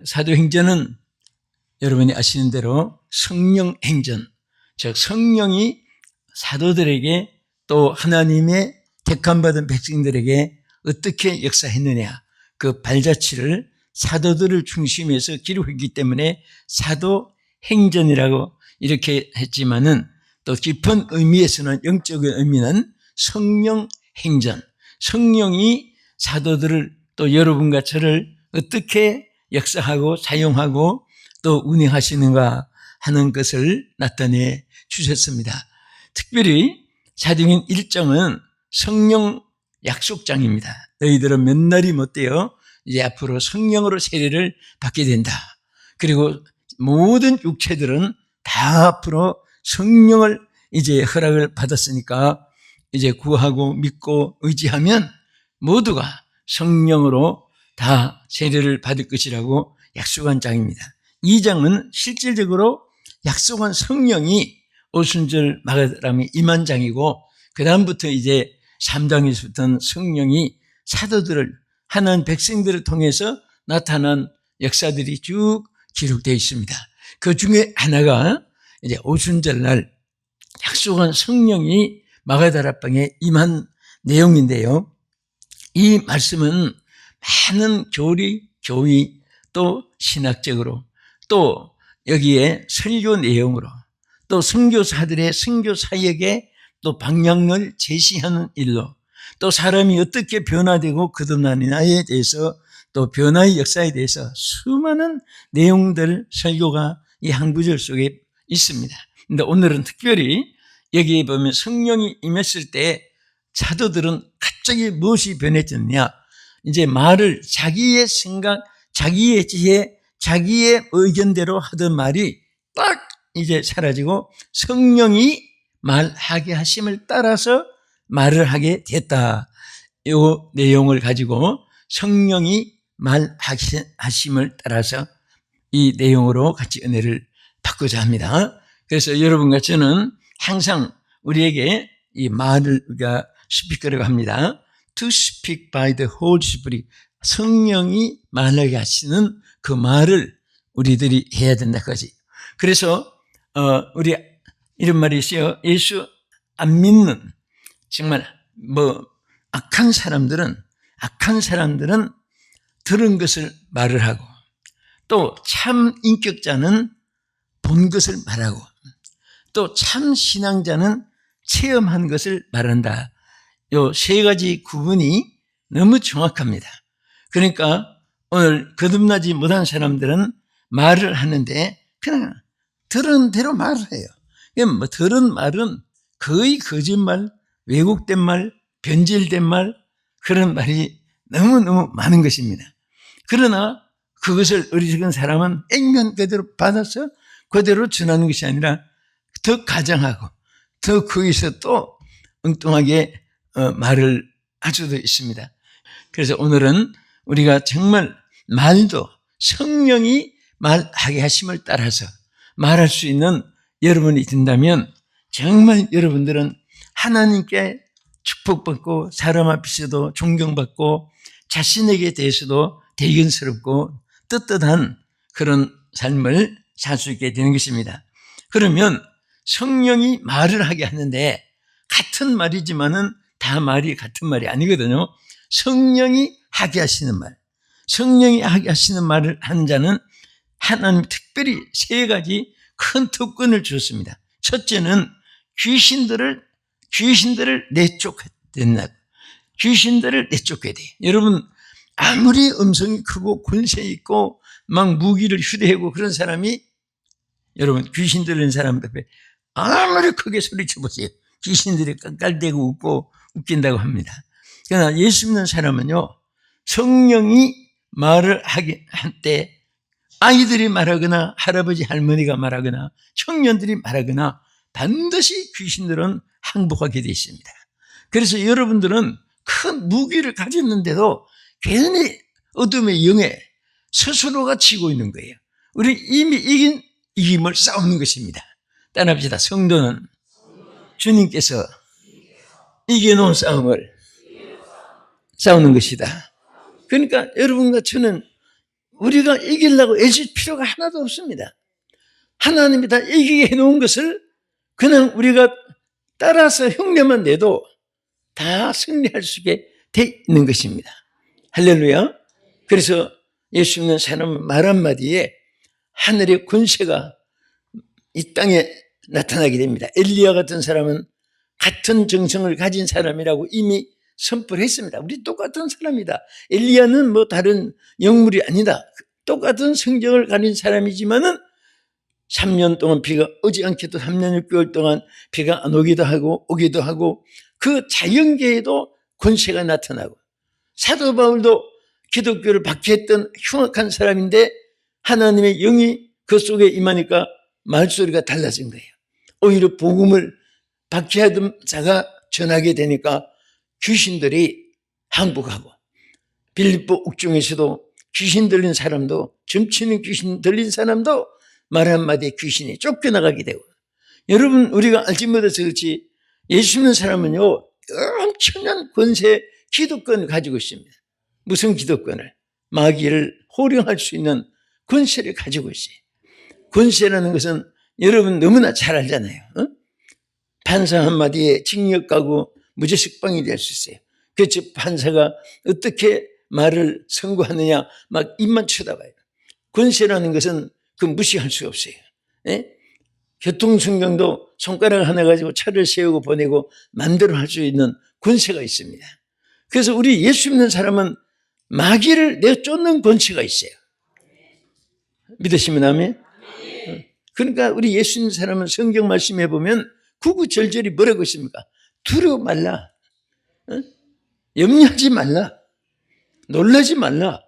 사도행전은 여러분이 아시는 대로 성령 행전, 즉 성령이 사도들에게 또 하나님의 택함받은 백성들에게 어떻게 역사했느냐, 그 발자취를 사도들을 중심해서 기록했기 때문에 사도행전이라고 이렇게 했지만은 또 깊은 의미에서는, 영적인 의미는 성령행전, 성령이 사도들을 또 여러분과 저를 어떻게 역사하고 사용하고 또 운행하시는가 하는 것을 나타내 주셨습니다. 특별히 사도행전 1장은 성령 약속장입니다. 너희들은 몇 날이 못되어 이제 앞으로 성령으로 세례를 받게 된다. 그리고 모든 육체들은 다 앞으로 성령을 이제 허락을 받았으니까 이제 구하고 믿고 의지하면 모두가 성령으로 다 세례를 받을 것이라고 약속한 장입니다. 2장은 실질적으로 약속한 성령이 오순절 마가다람에 임한 장이고, 그 다음부터 이제 3장에서부터는 성령이 사도들을, 하나님 백성들을 통해서 나타난 역사들이 쭉 기록되어 있습니다. 그 중에 하나가 이제 오순절 날 약속한 성령이 마가다라방에 임한 내용인데요. 이 말씀은 많은 교리, 교의, 또 신학적으로, 또 여기에 설교 내용으로, 또 선교사들의 선교 사역에 또 방향을 제시하는 일로, 또 사람이 어떻게 변화되고 거듭나느냐에 대해서, 또 변화의 역사에 대해서 수많은 내용들, 설교가 이 한 구절 속에 있습니다. 그런데 오늘은 특별히 여기에 보면 성령이 임했을 때 사도들은 갑자기 무엇이 변해졌냐, 이제 말을 자기의 생각, 자기의 지혜, 자기의 의견대로 하던 말이 딱 이제 사라지고 성령이 말하게 하심을 따라서 말을 하게 됐다. 이 내용을 가지고 성령이 말하심을 따라서 이 내용으로 같이 은혜를 받고자 합니다. 그래서 여러분과 저는 항상 우리에게 이 말을 우리가 스피커라고 합니다. To speak by the Holy Spirit. 성령이 말하게 하시는 그 말을 우리들이 해야 된다까지. 그래서 우리 이런 말이 있어요. 예수 안 믿는 정말 악한 사람들은 들은 것을 말을 하고, 또 참 인격자는 본 것을 말하고, 또 참 신앙자는 체험한 것을 말한다. 요 세 가지 구분이 너무 정확합니다. 그러니까 오늘 거듭나지 못한 사람들은 말을 하는데 그냥 들은 대로 말을 해요. 들은 말은 거의 거짓말, 왜곡된 말, 변질된 말, 그런 말이 너무너무 많은 것입니다. 그러나 그것을 어리석은 사람은 액면 그대로 받아서 그대로 전하는 것이 아니라 더 가정하고 더 거기서 또 엉뚱하게 말을 할 수도 있습니다. 그래서 오늘은 우리가 정말 말도 성령이 말하게 하심을 따라서 말할 수 있는 여러분이 된다면 정말 여러분들은 하나님께 축복받고 사람 앞에서도 존경받고 자신에게 대해서도 대견스럽고 떳떳한 그런 삶을 살 수 있게 되는 것입니다. 그러면 성령이 말을 하게 하는데 같은 말이지만은 다 말이 같은 말이 아니거든요. 성령이 하게 하시는 말, 성령이 하게 하시는 말을 하는 자는 하나님 특별히 세 가지 큰 특권을 주었습니다. 첫째는 귀신들을 내쫓아야 돼. 여러분, 아무리 음성이 크고 권세 있고 막 무기를 휴대하고 그런 사람이, 여러분 귀신 들린 사람 앞에 아무리 크게 소리쳐 보세요. 귀신들이 깔깔대고 웃고 웃긴다고 합니다. 그러나 예수 믿는 사람은요, 성령이 말을 하게 할 때 아이들이 말하거나 할아버지 할머니가 말하거나 청년들이 말하거나 반드시 귀신들은 항복하게 되어 있습니다. 그래서 여러분들은 큰 무기를 가졌는데도 괜히 어둠의 영에 스스로가 치고 있는 거예요. 우리 이미 이김을 싸우는 것입니다. 따라합시다. 성도는 주님께서 이겨놓은 싸움을 싸우는 것이다. 그러니까 여러분과 저는 우리가 이기려고 애쓸 필요가 하나도 없습니다. 하나님이 다 이기게 해놓은 것을 그냥 우리가 따라서 흉내만 내도 다 승리할 수 있게 돼 있는 것입니다. 할렐루야. 그래서 예수 믿는 사람은 말 한마디에 하늘의 권세가 이 땅에 나타나게 됩니다. 엘리야 같은 사람은 같은 정성을 가진 사람이라고 이미 선포를 했습니다. 우리 똑같은 사람이다. 엘리야는 뭐 다른 영물이 아니다. 똑같은 성경을 가진 사람이지만은 3년 동안 비가 오지 않게도 3년 6개월 동안 비가 안 오기도 하고 오기도 하고 그 자연계에도 권세가 나타나고 사도 바울도 기독교를 박해했던 흉악한 사람인데 하나님의 영이 그 속에 임하니까 말소리가 달라진 거예요. 오히려 복음을 박해하던 자가 전하게 되니까 귀신들이 항복하고 빌립보 옥중에서도 귀신 들린 사람도 점치는 귀신 들린 사람도 말 한마디에 귀신이 쫓겨나가게 되고 여러분 우리가 알지 못해서 그렇지 예수 믿는 사람은요 엄청난 권세 기득권을 가지고 있습니다. 무슨 기득권을? 마귀를 호령할 수 있는 권세를 가지고 있어요. 권세라는 것은 여러분 너무나 잘 알잖아요. 판사 한마디에 징역 가고 무죄 석방이 될 수 있어요. 그래서 판사가 어떻게 말을 선고하느냐 막 입만 쳐다봐요. 권세라는 것은 그 무시할 수 없어요. 예? 교통순경도 손가락 하나 가지고 차를 세우고 보내고 마음대로 할 수 있는 권세가 있습니다. 그래서 우리 예수 믿는 사람은 마귀를 내쫓는 권세가 있어요. 믿으시면 아멘? 그러니까 우리 예수 믿는 사람은 성경 말씀해 보면 구구절절히 뭐라고 있습니까? 두려워 말라. 염려하지 말라. 놀라지 말라.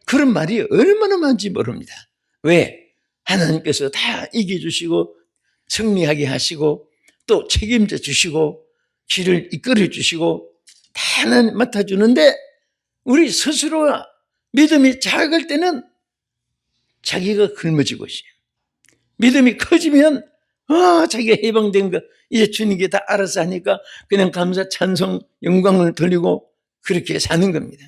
그런 말이 얼마나 많은지 모릅니다. 왜? 하나님께서 다 이겨주시고 승리하게 하시고 또 책임져 주시고 길을 이끌어 주시고 다 하나님 맡아주는데 우리 스스로가 믿음이 작을 때는 자기가 굶어지고 있어요. 믿음이 커지면 자기가 해방된 거 이제 주님께 다 알아서 하니까 그냥 감사 찬송 영광을 돌리고 그렇게 사는 겁니다.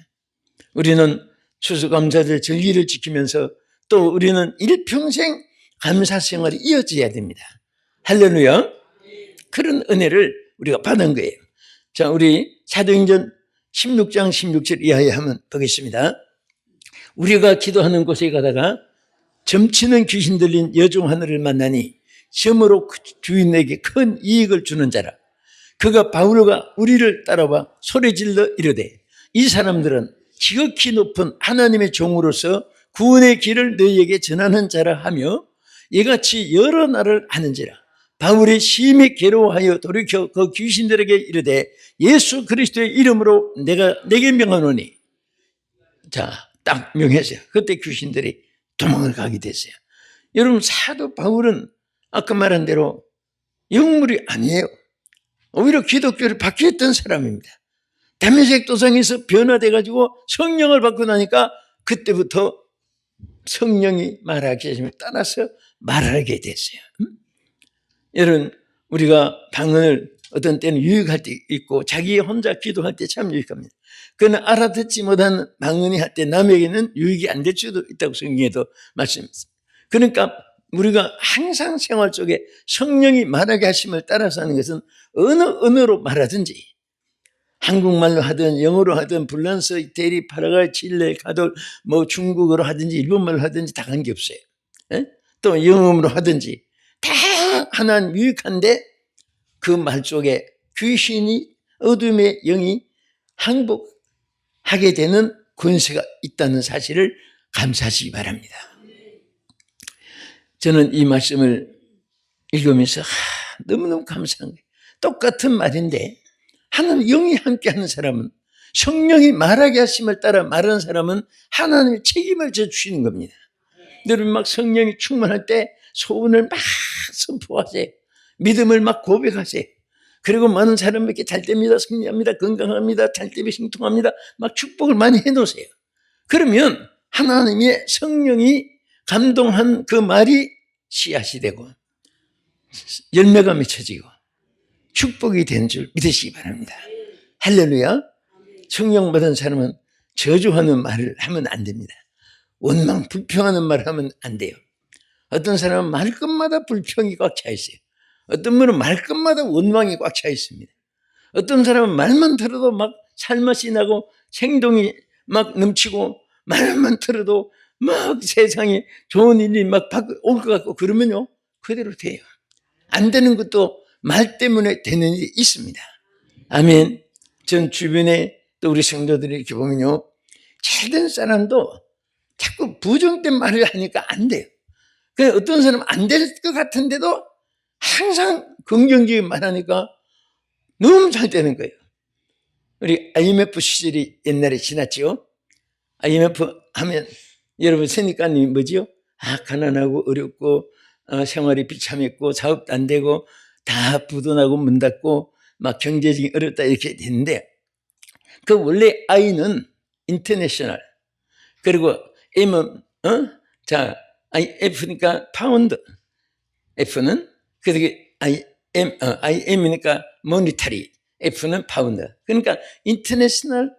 우리는 추수감사절 절기를 지키면서 또 우리는 일평생 감사 생활이 이어져야 됩니다. 할렐루야. 그런 은혜를 우리가 받은 거예요. 자, 우리 사도행전 16장 16절 이하에 한번 보겠습니다. 우리가 기도하는 곳에 가다가 점치는 귀신 들린 여종 하나를 만나니 점으로 주인에게 큰 이익을 주는 자라. 그가 바울과 우리를 따라와 소리질러 이르되 이 사람들은 지극히 높은 하나님의 종으로서 구원의 길을 너희에게 전하는 자라 하며 이같이 여러 날을 하는지라. 바울이 심히 괴로워하여 돌이켜 그 귀신들에게 이르되 예수 그리스도의 이름으로 내게 명하노니. 자, 딱 명했어요. 그때 귀신들이 도망을 가게 됐어요. 여러분 사도 바울은 아까 말한 대로 영물이 아니에요. 오히려 기독교를 박해했던 사람입니다. 다메섹 도상에서 변화돼가지고 성령을 받고 나니까 그때부터 성령이 말하게 하심을 따라서 말하게 됐어요. 여러분 우리가 방언을 어떤 때는 유익할 때 있고 자기 혼자 기도할 때 참 유익합니다. 그는 알아듣지 못한 방언이 할 때 남에게는 유익이 안 될 수도 있다고 성경에도 말씀했습니다. 그러니까 우리가 항상 생활 속에 성령이 말하게 하심을 따라서 하는 것은 어느 언어로 말하든지 한국말로 하든 영어로 하든 불란서, 이태리, 파라과이, 칠레, 가돌 뭐 중국어로 하든지 일본말로 하든지 다 관계없어요. 또 영어로 하든지 다 하나는 유익한데 그 말 속에 귀신이 어둠의 영이 항복하게 되는 권세가 있다는 사실을 감사하시기 바랍니다. 저는 이 말씀을 읽으면서 너무너무 감사한 거예요. 똑같은 말인데 하나님 영이 함께하는 사람은 성령이 말하게 하심을 따라 말하는 사람은 하나님의 책임을 져주시는 겁니다. 여러분 막 성령이 충만할 때 소원을 막 선포하세요. 믿음을 막 고백하세요. 그리고 많은 사람에게 잘 됩니다, 승리합니다, 건강합니다, 잘 되면 형통합니다. 막 축복을 많이 해놓으세요. 그러면 하나님의 성령이 감동한 그 말이 씨앗이 되고 열매가 맺혀지고 축복이 된 줄 믿으시기 바랍니다. 할렐루야. 성령 받은 사람은 저주하는 말을 하면 안 됩니다. 원망, 불평하는 말 하면 안 돼요. 어떤 사람은 말끝마다 불평이 꽉 차 있어요. 어떤 분은 말끝마다 원망이 꽉 차 있습니다. 어떤 사람은 말만 들어도 막 살맛이 나고 생동이 막 넘치고 말만 들어도 막 세상에 좋은 일이 막 올 것 같고 그러면요 그대로 돼요. 안 되는 것도 말 때문에 되는 일이 있습니다. 아멘. 전 주변에 또 우리 성도들이 이렇게 보면요 잘된 사람도 자꾸 부정된 말을 하니까 안 돼요. 그러니까 어떤 사람은 안 될 것 같은데도 항상 긍정적인 말 하니까 너무 잘 되는 거예요. 우리 IMF 시절이 옛날에 지났죠. IMF 하면 여러분 선입관이 뭐지요? 가난하고 어렵고 생활이 비참했고 사업도 안 되고 다 부도나고 문 닫고 막 경제적인 어렵다 이렇게 됐는데 그 원래 I는 인터내셔널 그리고 M은 F니까 파운드 F는 그게 IM이니까 모니터리 F는 파운드 그러니까 인터내셔널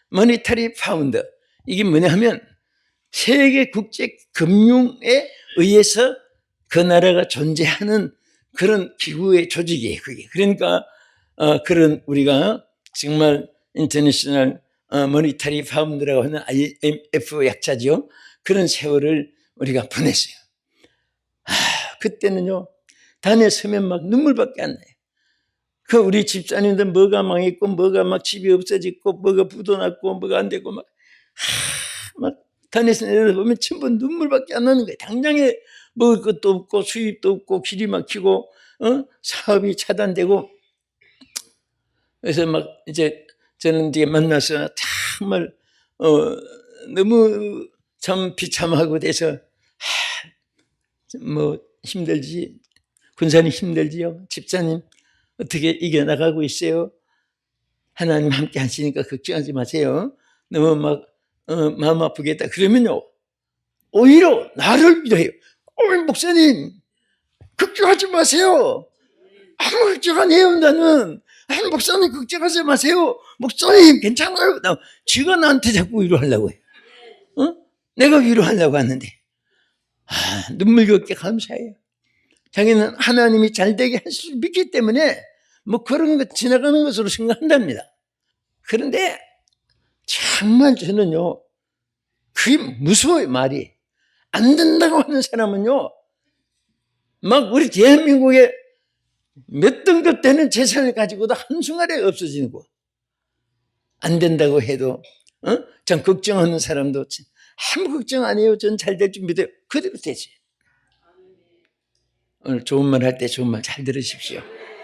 모니터리 파운드 이게 뭐냐 하면 세계 국제 금융에 의해서 그 나라가 존재하는 그런 기구의 조직이에요. 그게. 그러니까 그런 우리가 정말 인터내셔널 모니터리 파운드라고 하는 IMF 약자죠. 그런 세월을 우리가 보냈어요. 그때는요. 단에 서면 막 눈물밖에 안 나요. 그 우리 집사님들 뭐가 망했고 뭐가 막 집이 없어졌고 뭐가 부도났고 뭐가 안 되고 막 단에서 내려보면 전부 눈물밖에 안 나는 거예요. 당장에 먹을 것도 없고 수입도 없고 길이 막히고 사업이 차단되고 그래서 막 이제 저는 이제 만나서 정말 너무 참 비참하고 돼서 뭐 힘들지 군사님 힘들지요. 집사님 어떻게 이겨나가고 있어요. 하나님 함께 하시니까 걱정하지 마세요. 너무 막 마음 아프겠다. 그러면요 오히려 나를 위로해요. 목사님 걱정하지 마세요. 아무 걱정 안 해요. 나는 목사님 걱정하지 마세요. 목사님 괜찮아요. 지가 나한테 자꾸 위로하려고 해요. 내가 위로하려고 하는데 눈물겹게 감사해요. 자기는 하나님이 잘되게 할 수 믿기 때문에 뭐 그런 것 지나가는 것으로 생각한답니다. 그런데 정말 저는요 그게 무서워요. 말이 안 된다고 하는 사람은요 막 우리 대한민국에 몇 등급 되는 재산을 가지고도 한순간에 없어지는 거. 안 된다고 해도 참 걱정하는 사람도 아무 걱정 안 해요. 전 잘 될 줄 믿어요. 그대로 되지. 오늘 좋은 말 할 때 좋은 말 잘 들으십시오.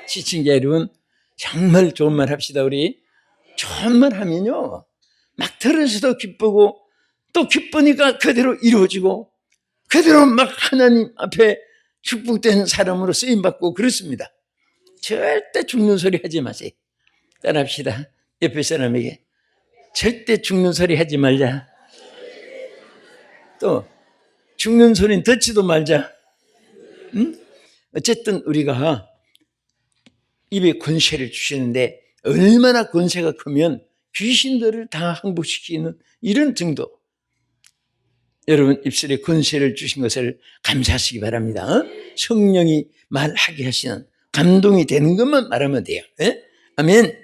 시청자 여러분 정말 좋은 말 합시다. 우리 좋은 말 하면요 막 들으셔도 기쁘고 또 기쁘니까 그대로 이루어지고 그대로 막 하나님 앞에 축복된 사람으로 쓰임받고 그렇습니다. 절대 죽는 소리 하지 마세요. 따라합시다. 옆에 사람에게 절대 죽는 소리 하지 말자. 또 죽는 소리는 듣지도 말자. 어쨌든 우리가 입에 권세를 주시는데 얼마나 권세가 크면 귀신들을 다 항복시키는 이런 정도. 여러분 입술에 권세를 주신 것을 감사하시기 바랍니다. 성령이 말하게 하시는 감동이 되는 것만 말하면 돼요. 네? 아멘.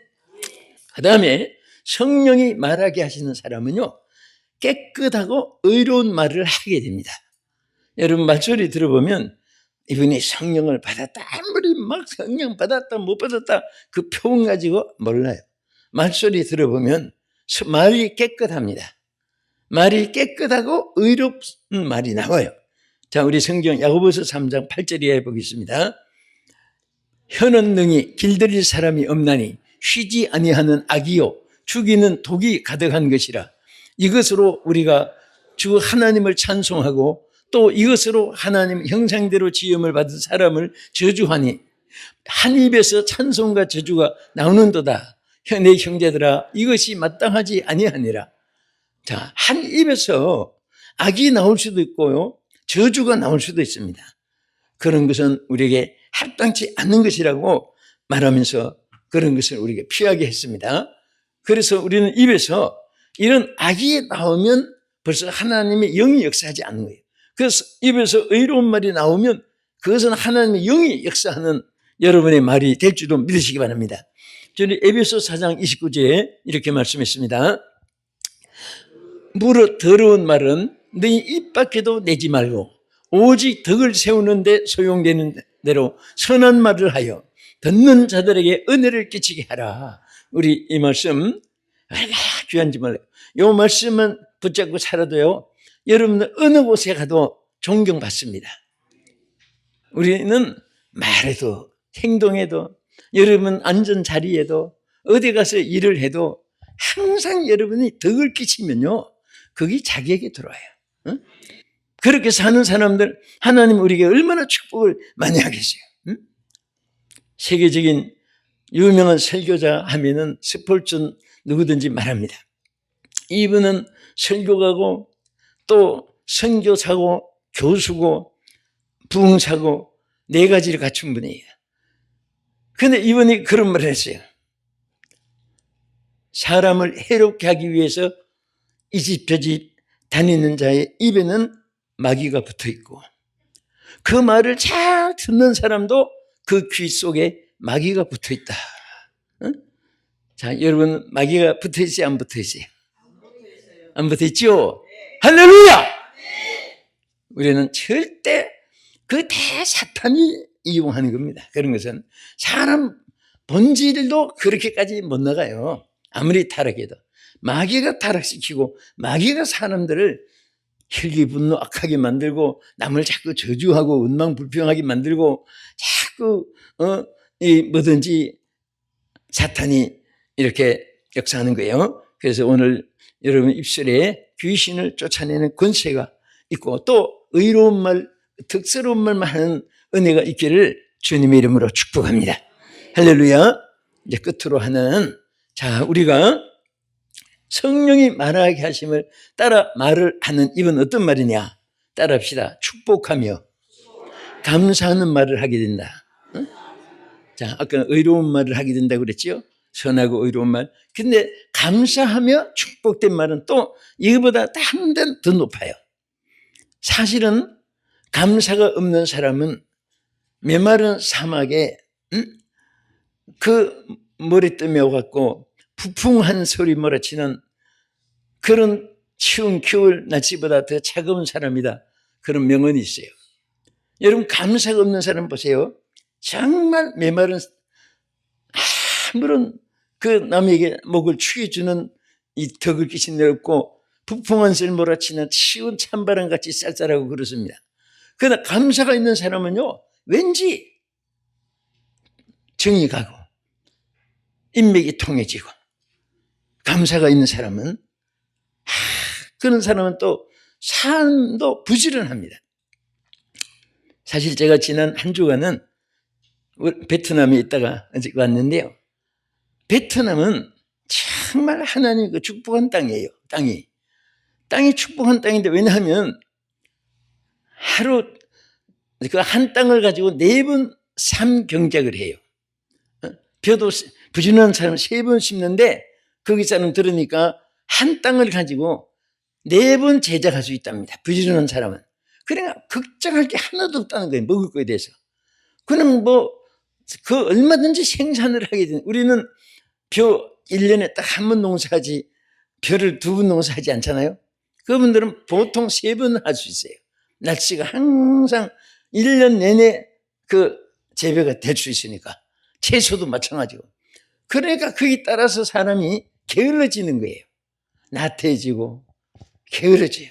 그 다음에 성령이 말하게 하시는 사람은요 깨끗하고 의로운 말을 하게 됩니다. 여러분 말소리 들어보면 이분이 성령을 받았다 아무리 막 성령 받았다 못 받았다 그 표현 가지고 몰라요. 말소리 들어보면 말이 깨끗합니다. 말이 깨끗하고 의롭은 말이 나와요. 자, 우리 성경 야고보서 3장 8절 이하에 보겠습니다. 혀는 능히 길들일 사람이 없나니 쉬지 아니하는 악이요 죽이는 독이 가득한 것이라. 이것으로 우리가 주 하나님을 찬송하고 또 이것으로 하나님 형상대로 지음을 받은 사람을 저주하니 한 입에서 찬송과 저주가 나오는도다. 내 형제들아 이것이 마땅하지 아니하니라. 자, 한 입에서 악이 나올 수도 있고요 저주가 나올 수도 있습니다. 그런 것은 우리에게 합당치 않는 것이라고 말하면서 그런 것을 우리에게 피하게 했습니다. 그래서 우리는 입에서 이런 악이 나오면 벌써 하나님의 영이 역사하지 않는 거예요. 그래서 입에서 의로운 말이 나오면 그것은 하나님의 영이 역사하는 여러분의 말이 될 줄로 믿으시기 바랍니다. 저는 에베소 4장 29절에 이렇게 말씀했습니다. 무릇 더러운 말은 너희 입 밖에도 내지 말고 오직 덕을 세우는 데 소용되는 대로 선한 말을 하여 듣는 자들에게 은혜를 끼치게 하라. 우리 이 말씀 얼마나 귀한지 몰라요. 이 말씀만 붙잡고 살아도요, 여러분들 어느 곳에 가도 존경받습니다. 우리는 말에도 행동에도 여러분 앉은 자리에도 어디 가서 일을 해도 항상 여러분이 덕을 끼치면요, 그게 자기에게 들어와요. 응? 그렇게 사는 사람들 하나님 우리에게 얼마나 축복을 많이 하겠어요. 응? 세계적인 유명한 설교자 하면은 스폴전 누구든지 말합니다. 이분은 설교가고 또 선교사고 교수고 부흥사고 네 가지를 갖춘 분이에요. 그런데 이분이 그런 말을 했어요. 사람을 해롭게 하기 위해서 이 집 저 집 다니는 자의 입에는 마귀가 붙어 있고 그 말을 잘 듣는 사람도 그 귀 속에 마귀가 붙어 있다. 응? 자, 여러분 마귀가 붙어 있어요? 안 붙어 있어요? 안 붙어 있죠? 할렐루야! 우리는 절대 그 대사탄이 이용하는 겁니다. 그런 것은 사람 본질도 그렇게까지 못 나가요. 아무리 타락해도. 마귀가 타락시키고 마귀가 사람들을 혈기분노 악하게 만들고 남을 자꾸 저주하고 원망불평하게 만들고 자꾸 뭐든지 사탄이 이렇게 역사하는 거예요. 그래서 오늘 여러분 입술에 귀신을 쫓아내는 권세가 있고 또 의로운 말, 덕스러운 말만 하는 은혜가 있기를 주님의 이름으로 축복합니다. 할렐루야. 이제 끝으로 하는, 자, 우리가 성령이 말하게 하심을 따라 말을 하는 이건 어떤 말이냐? 따라 합시다. 축복하며 감사하는 말을 하게 된다. 응? 자, 아까 의로운 말을 하게 된다고 그랬죠? 선하고 의로운 말. 근데 감사하며 축복된 말은 또 이거보다 한 단 더 높아요. 사실은 감사가 없는 사람은 메마른 사막에 그 머리뜸에 와갖고 부풍한 소리 몰아치는 그런 추운 겨울 날씨보다 더 차가운 사람이다. 그런 명언이 있어요. 여러분 감사가 없는 사람 보세요. 정말 메마른 아무런 그 남에게 목을 축여주는 이 덕을 끼친 데 없고 부풍한 소리 몰아치는 추운 찬바람같이 쌀쌀하고 그렇습니다. 그러나 감사가 있는 사람은요, 왠지 정이 가고 인맥이 통해지고, 감사가 있는 사람은 그런 사람은 또 삶도 부지런합니다. 사실 제가 지난 한 주간은 베트남에 있다가 아직 왔는데요, 베트남은 정말 하나님 그 축복한 땅이에요. 땅이 축복한 땅인데, 왜냐하면 하루 그 한 땅을 가지고 4번 삼경작을 해요. 벼도 부지런한 사람 3번 심는데 거기 사람 들으니까 한 땅을 가지고 4번 제작할 수 있답니다. 부지런한 사람은. 그러니까 걱정할 게 하나도 없다는 거예요. 먹을 거에 대해서. 그냥 그 얼마든지 생산을 하게 되는. 우리는 벼 1년에 딱 한 번 농사하지 벼를 2번 농사하지 않잖아요. 그분들은 보통 3번 할 수 있어요. 날씨가 항상 1년 내내 그 재배가 될 수 있으니까. 채소도 마찬가지고. 그러니까 거기 따라서 사람이 게을러지는 거예요. 나태해지고 게을러져요.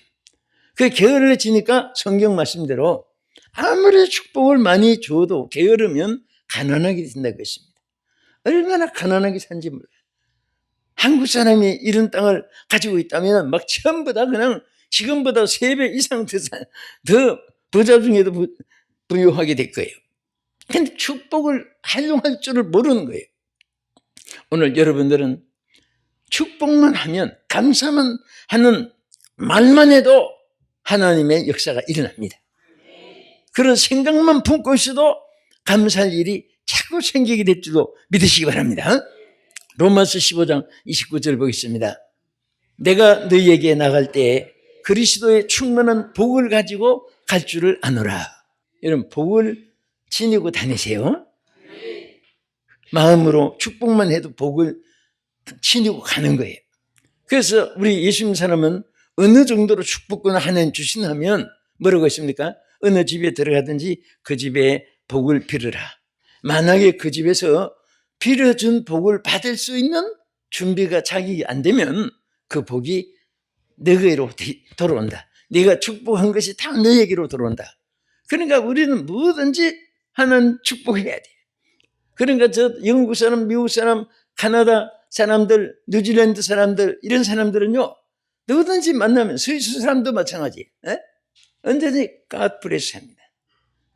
그 게을러지니까 성경 말씀대로 아무리 축복을 많이 줘도 게으르면 가난하게 된다고 했습니다. 얼마나 가난하게 산지 몰라요. 한국 사람이 이런 땅을 가지고 있다면 막 전부 다 그냥 지금보다 3배 이상 더 부자 중에도 부유하게 될 거예요. 근데 축복을 활용할 줄을 모르는 거예요. 오늘 여러분들은 축복만 하면, 감사만 하는 말만 해도 하나님의 역사가 일어납니다. 그런 생각만 품고 있어도 감사할 일이 자꾸 생기게 될 줄로 믿으시기 바랍니다. 로마서 15장 29절 보겠습니다. 내가 너희에게 나갈 때 그리스도의 충만한 복을 가지고 갈 줄을 아노라. 여러분, 복을 지니고 다니세요. 마음으로 축복만 해도 복을 지니고 가는 거예요. 그래서 우리 예수님 사람은 어느 정도로 축복권을 하나님 주시냐면 뭐라고 했습니까? 어느 집에 들어가든지 그 집에 복을 빌으라. 만약에 그 집에서 빌어준 복을 받을 수 있는 준비가 자기 안 되면 그 복이 너에게로 돌아온다. 네가 축복한 것이 다 너에게로 돌아온다. 그러니까 우리는 뭐든지 하나님 축복해야 돼. 그러니까 저 영국 사람, 미국 사람, 카나다 사람들, 뉴질랜드 사람들, 이런 사람들은요, 누구든지 만나면, 스위스 사람도 마찬가지. 에? 언제든지 God bless 합니다.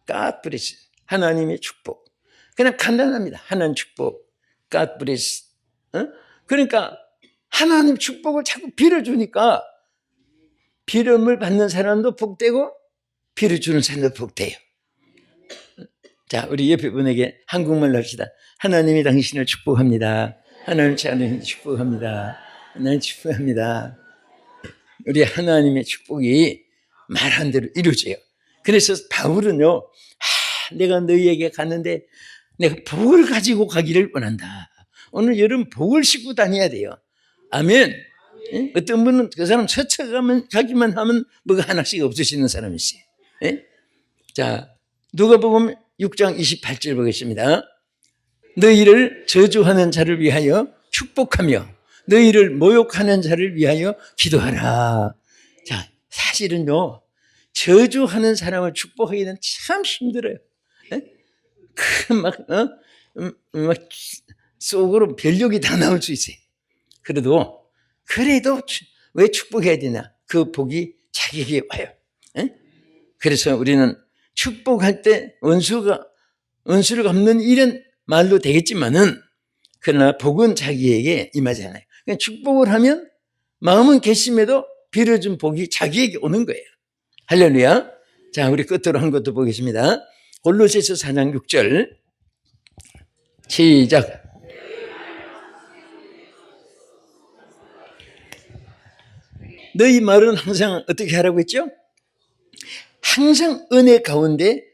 God bless. 하나님의 축복. 그냥 간단합니다. 하나님 축복. God bless. 그러니까 하나님 축복을 자꾸 빌어주니까 빌음을 받는 사람도 복되고 빌어주는 사람도 복돼요. 자, 우리 옆에 분에게 한국말로 합시다. 하나님이 당신을 축복합니다. 하나님 자녀를 축복합니다. 하나님 축복합니다. 우리 하나님의 축복이 말한 대로 이루어져요. 그래서 바울은요, 내가 너희에게 갔는데 내가 복을 가지고 가기를 원한다. 오늘 여러분 복을 싣고 다녀야 돼요. 아멘. 예? 어떤 분은 그 사람 가기만 하면 뭐가 하나씩 없어지는 사람이 있어요. 예? 자, 누가복음 6장 28절 보겠습니다. 너희를 저주하는 자를 위하여 축복하며 너희를 모욕하는 자를 위하여 기도하라. 자, 사실은요, 저주하는 사람을 축복하기는 참 힘들어요. 막 속으로 별욕이 다 나올 수 있어요. 그래도 왜 축복해야 되냐? 그 복이 자기에게 와요. 그래서 우리는 축복할 때 원수를 갚는 일은 말로 되겠지만은, 그러나 복은 자기에게 임하잖아요. 그러니까 축복을 하면 마음은 괘씸해도 빌어준 복이 자기에게 오는 거예요. 할렐루야. 자, 우리 끝으로 한 것도 보겠습니다. 골로새서 4장 6절 시작. 너희 말은 항상 어떻게 하라고 했죠? 항상 은혜 가운데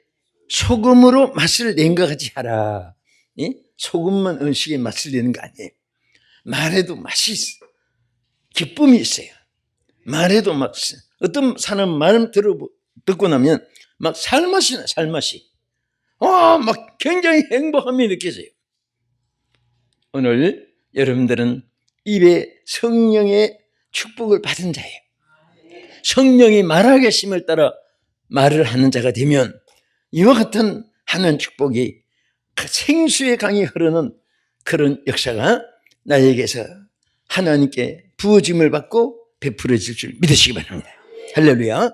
소금으로 맛을 낸 것 같이 하라. 예? 소금만 음식에 맛을 내는 거 아니에요. 말에도 맛이 있어요. 기쁨이 있어요. 말에도 막 어떤 사람 말 듣고 나면 막 살맛이 나, 살맛이. 막 굉장히 행복함이 느껴져요. 오늘 여러분들은 입에 성령의 축복을 받은 자예요. 성령이 말하게 심을 따라 말을 하는 자가 되면 이와 같은 하나님 축복이 생수의 강이 흐르는 그런 역사가 나에게서 하나님께 부어짐을 받고 베풀어질 줄 믿으시기 바랍니다. 할렐루야.